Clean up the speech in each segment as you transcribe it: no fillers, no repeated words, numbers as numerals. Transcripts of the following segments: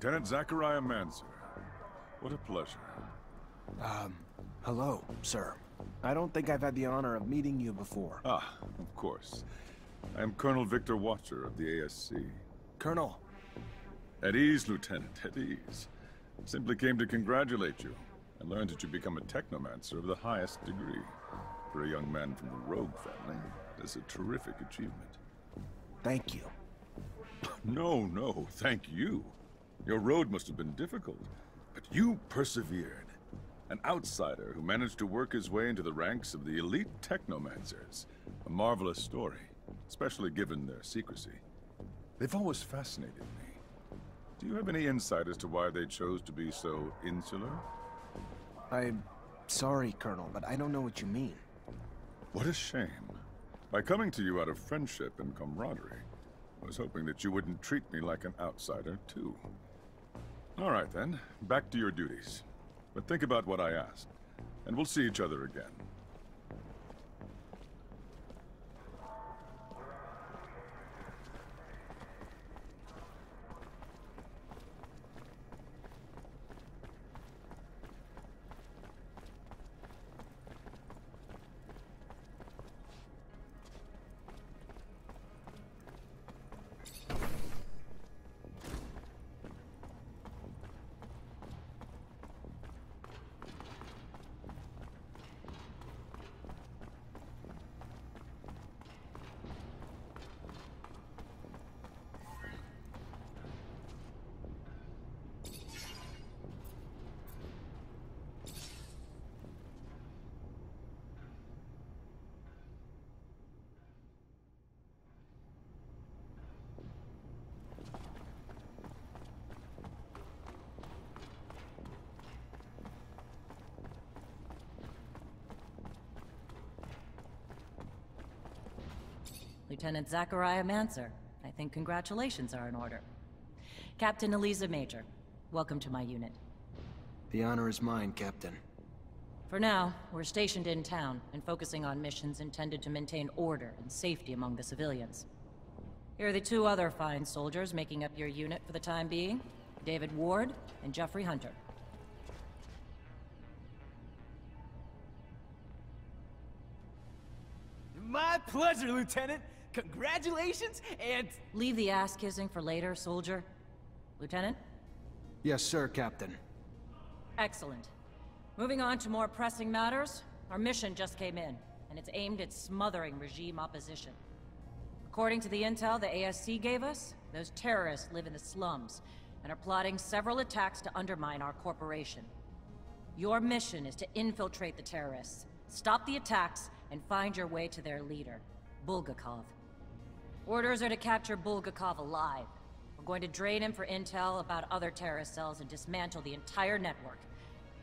Lieutenant Zachariah Mancer. What a pleasure. Hello, sir. I don't think I've had the honor of meeting you before. Ah, of course. I am Colonel Victor Watcher of the ASC. Colonel. At ease, Lieutenant, at ease. Simply came to congratulate you. I learned that you become a Technomancer of the highest degree. For a young man from the Rogue family, that's a terrific achievement. Thank you. No, thank you. Your road must have been difficult, but you persevered. An outsider who managed to work his way into the ranks of the elite Technomancers. A marvelous story, especially given their secrecy. They've always fascinated me. Do you have any insight as to why they chose to be so insular? I'm sorry, Colonel, but I don't know what you mean. What a shame. By coming to you out of friendship and camaraderie, I was hoping that you wouldn't treat me like an outsider, too. All right, then. Back to your duties. But think about what I asked, and we'll see each other again. Lieutenant Zachariah Mancer. I think congratulations are in order. Captain Eliza Major, welcome to my unit. The honor is mine, Captain. For now, we're stationed in town and focusing on missions intended to maintain order and safety among the civilians. Here are the two other fine soldiers making up your unit for the time being, David Ward and Jeffrey Hunter. My pleasure, Lieutenant! Congratulations, and... Leave the ass-kissing for later, soldier. Lieutenant? Yes, sir, Captain. Excellent. Moving on to more pressing matters, our mission just came in, and it's aimed at smothering regime opposition. According to the intel the ASC gave us, those terrorists live in the slums, and are plotting several attacks to undermine our corporation. Your mission is to infiltrate the terrorists, stop the attacks, and find your way to their leader, Bulgakov. Orders are to capture Bulgakov alive. We're going to drain him for intel about other terrorist cells and dismantle the entire network.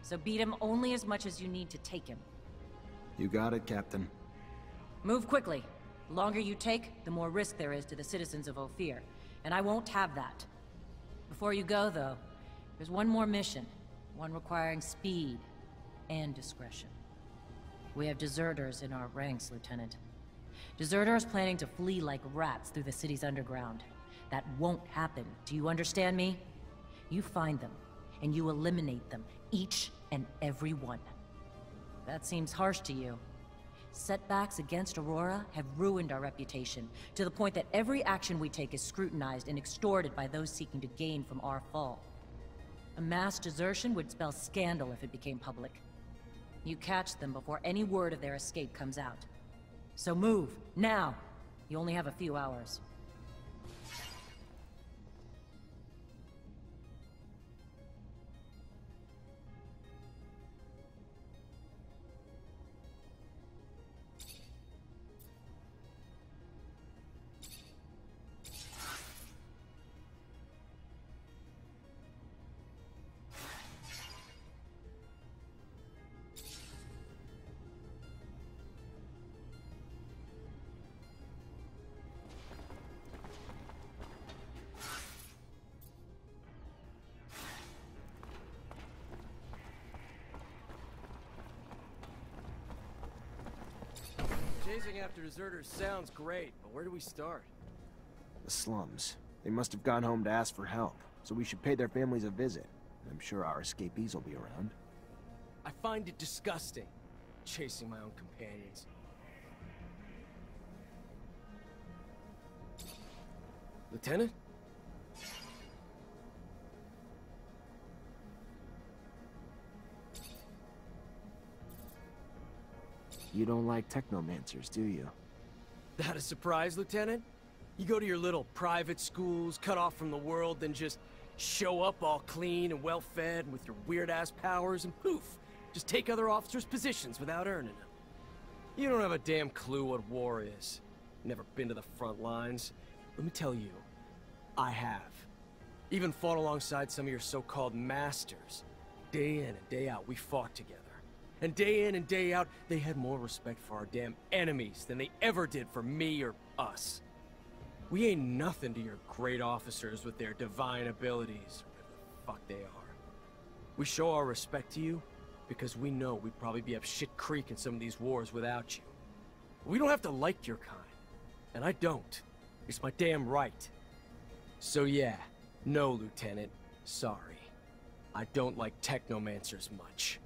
So beat him only as much as you need to take him. You got it, Captain. Move quickly. The longer you take, the more risk there is to the citizens of Ophir, and I won't have that. Before you go, though, there's one more mission, one requiring speed and discretion. We have deserters in our ranks, Lieutenant. Deserters planning to flee like rats through the city's underground. That won't happen. Do you understand me? You find them, and you eliminate them, each and every one. That seems harsh to you. Setbacks against Aurora have ruined our reputation, to the point that every action we take is scrutinized and extorted by those seeking to gain from our fall. A mass desertion would spell scandal if it became public. You catch them before any word of their escape comes out. So move, now! You only have a few hours. Chasing after deserters sounds great, but where do we start? The slums. They must have gone home to ask for help. so we should pay their families a visit. I'm sure our escapees will be around. I find it disgusting, chasing my own companions. Lieutenant? You don't like Technomancers, do you? That a surprise, Lieutenant? You go to your little private schools, cut off from the world, then just show up all clean and well-fed with your weird-ass powers, and poof, just take other officers' positions without earning them. You don't have a damn clue what war is. Never been to the front lines. Let me tell you, I have. Even fought alongside some of your so-called masters. Day in and day out, we fought together. And day in and day out, they had more respect for our damn enemies than they ever did for me or us. We ain't nothing to your great officers with their divine abilities, or whatever the fuck they are. We show our respect to you because we know we'd probably be up shit creek in some of these wars without you. We don't have to like your kind, and I don't. It's my damn right. So yeah, no, Lieutenant, sorry. I don't like Technomancers much.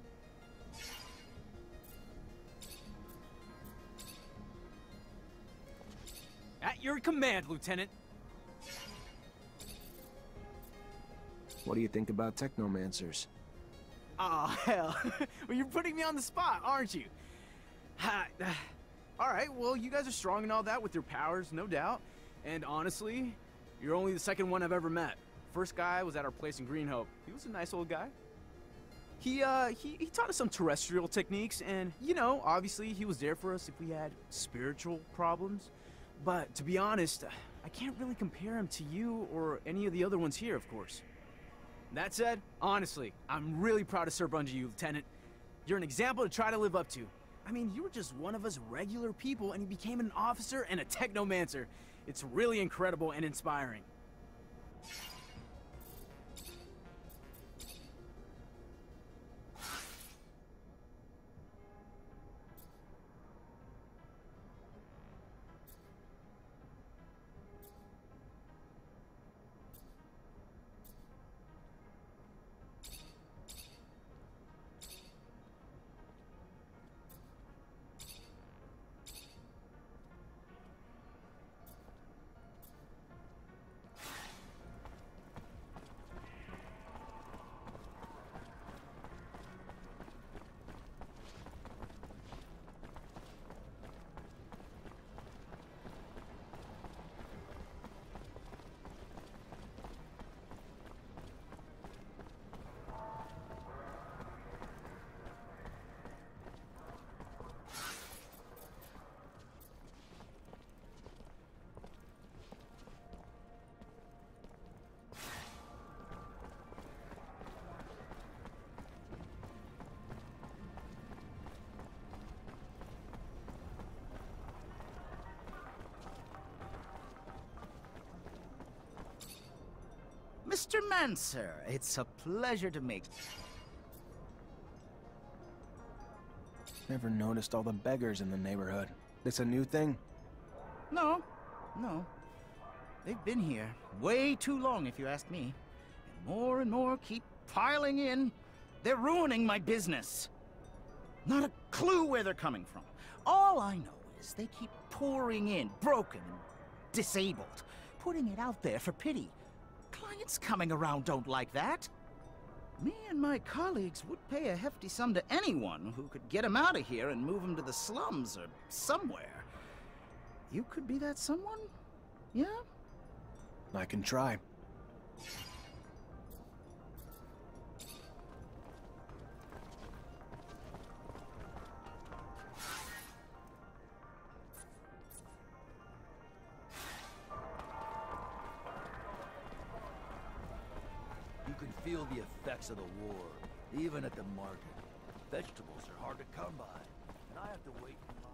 At your command, Lieutenant. What do you think about Technomancers? Aw, hell. Well, you're putting me on the spot, aren't you? Alright, well, you guys are strong and all that with your powers, no doubt. And honestly, you're only the second one I've ever met. First guy was at our place in Green Hope. He was a nice old guy. He taught us some terrestrial techniques, and, you know, obviously he was there for us if we had spiritual problems. But, to be honest, I can't really compare him to you or any of the other ones here, of course. That said, honestly, I'm really proud to serve under you, Lieutenant. You're an example to try to live up to. I mean, you were just one of us regular people, and you became an officer and a Technomancer. It's really incredible and inspiring. Mr. Mancer, it's a pleasure to meet. Never noticed all the beggars in the neighborhood. This a new thing? No. They've been here way too long, if you ask me. And more keep piling in. They're ruining my business. Not a clue where they're coming from. All I know is they keep pouring in, broken and disabled, putting it out there for pity. Clients coming around don't like that. Me and my colleagues would pay a hefty sum to anyone who could get him out of here and move him to the slums or somewhere. You could be that someone? Yeah? I can try. You can feel the effects of the war, even at the market. Vegetables are hard to come by, and I have to wait in line.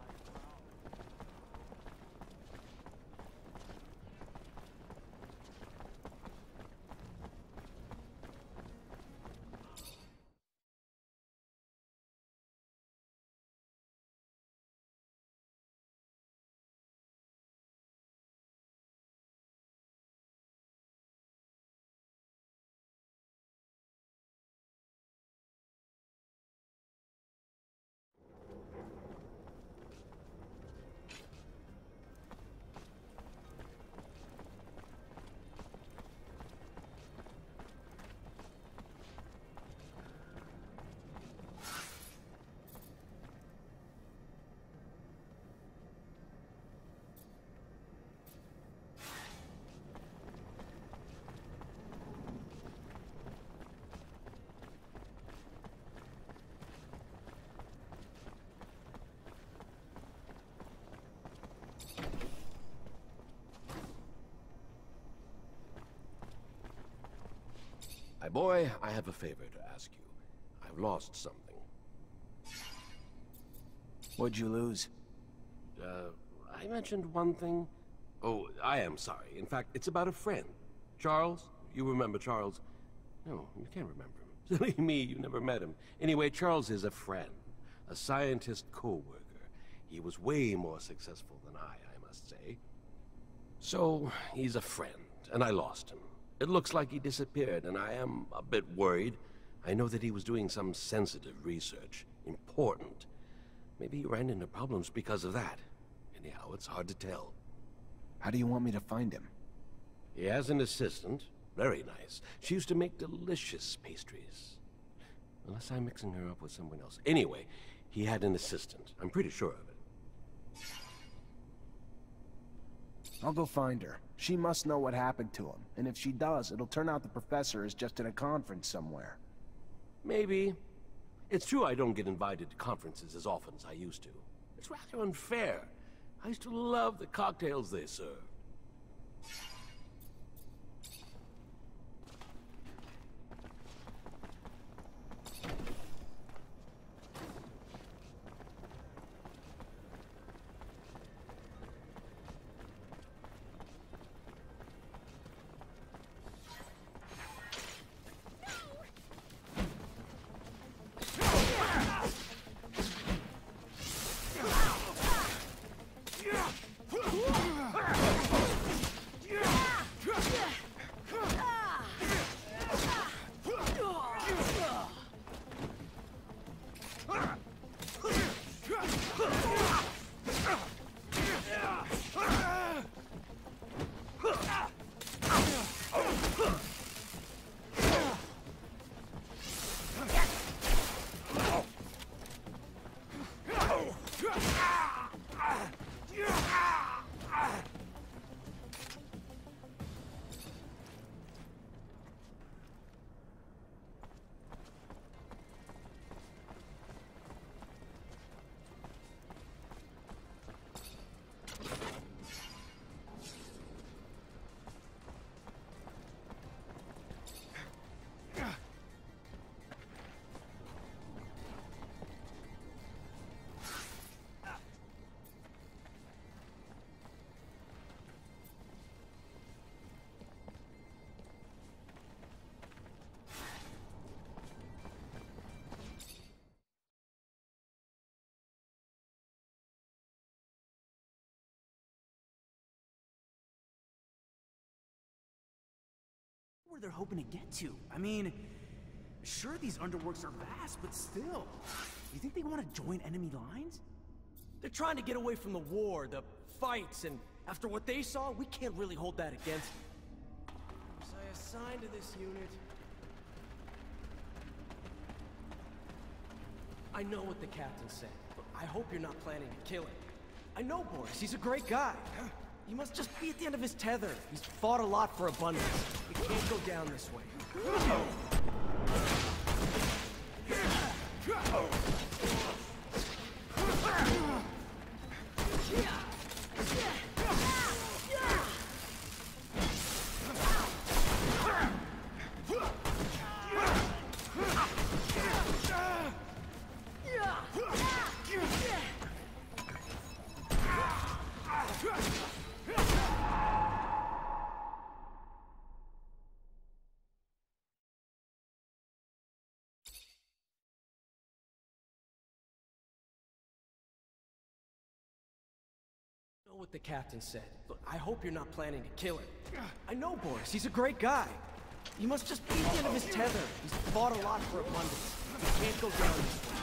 My boy, I have a favor to ask you. I've lost something. What'd you lose? I mentioned one thing. Oh, I am sorry. In fact, it's about a friend. Charles? You remember Charles? No, you can't remember him. Silly me, you never met him. Anyway, Charles is a friend. A scientist co-worker. He was way more successful than I must say. So, he's a friend, and I lost him. It looks like he disappeared, and I am a bit worried. I know that he was doing some sensitive research. Important. Maybe he ran into problems because of that. Anyhow, it's hard to tell. How do you want me to find him? He has an assistant. Very nice. She used to make delicious pastries. Unless I'm mixing her up with someone else. Anyway, he had an assistant. I'm pretty sure of it. I'll go find her. She must know what happened to him. And if she does, it'll turn out the professor is just in a conference somewhere. Maybe. It's true I don't get invited to conferences as often as I used to. It's rather unfair. I used to love the cocktails they served. Where they're hoping to get to. I mean, sure these underworks are vast, but still. You think they want to join enemy lines? They're trying to get away from the war, the fights, and after what they saw, we can't really hold that against them. So I assigned to this unit. I know what the captain said, but I hope you're not planning to kill him. I know Boris, he's a great guy. He must just be at the end of his tether. He's fought a lot for abundance. It can't go down this way. What the captain said. Look, I hope you're not planning to kill him. I know Boris, he's a great guy. He must just be at the end of his tether. He's fought a lot for abundance. He can't go down this way.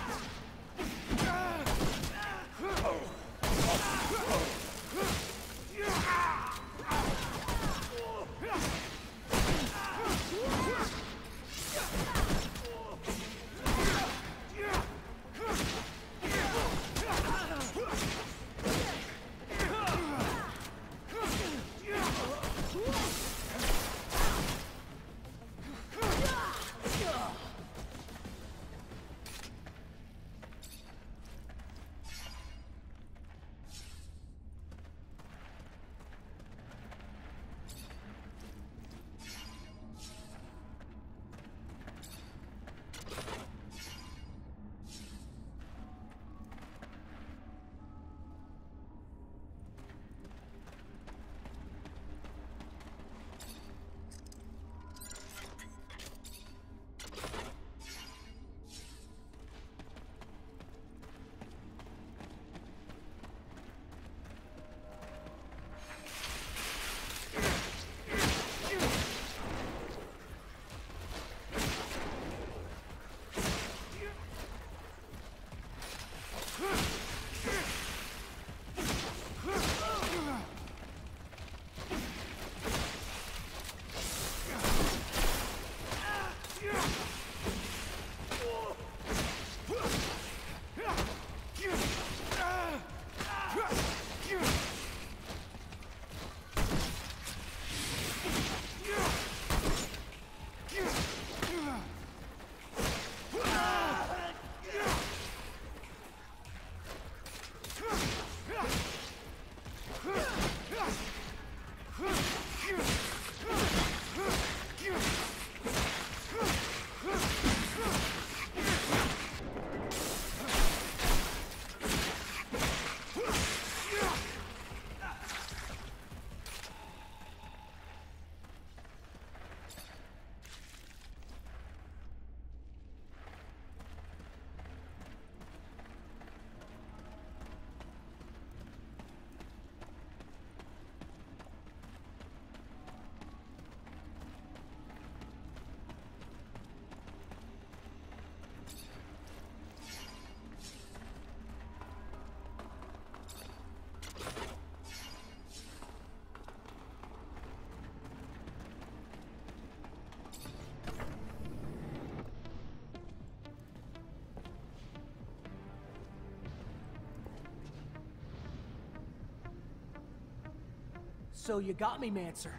So you got me, Mancer.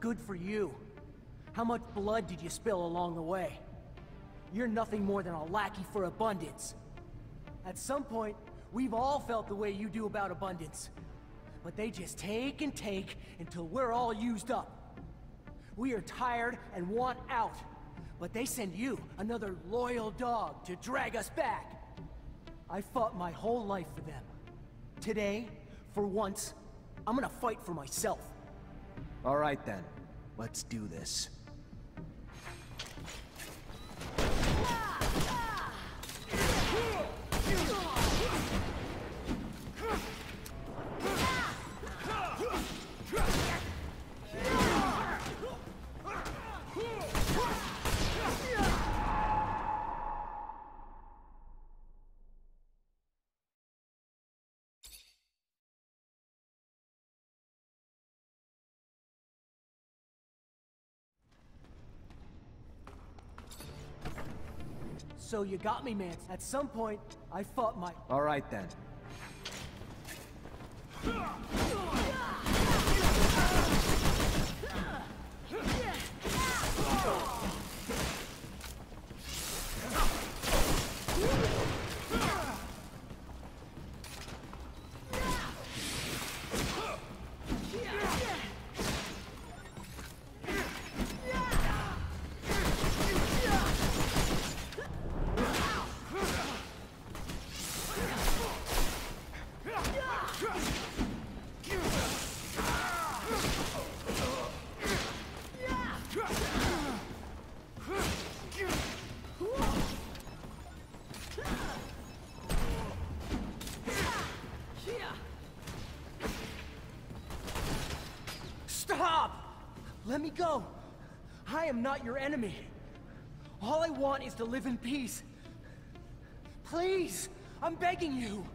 Good for you. How much blood did you spill along the way? You're nothing more than a lackey for abundance. At some point, we've all felt the way you do about abundance. But they just take and take until we're all used up. We are tired and want out. But they send you, another loyal dog, to drag us back. I fought my whole life for them. Today, for once, I'm gonna fight for myself. All right then, let's do this. So you got me, man. At some point, I fought my... All right then. Let me go! I am not your enemy. All I want is to live in peace. Please! I'm begging you!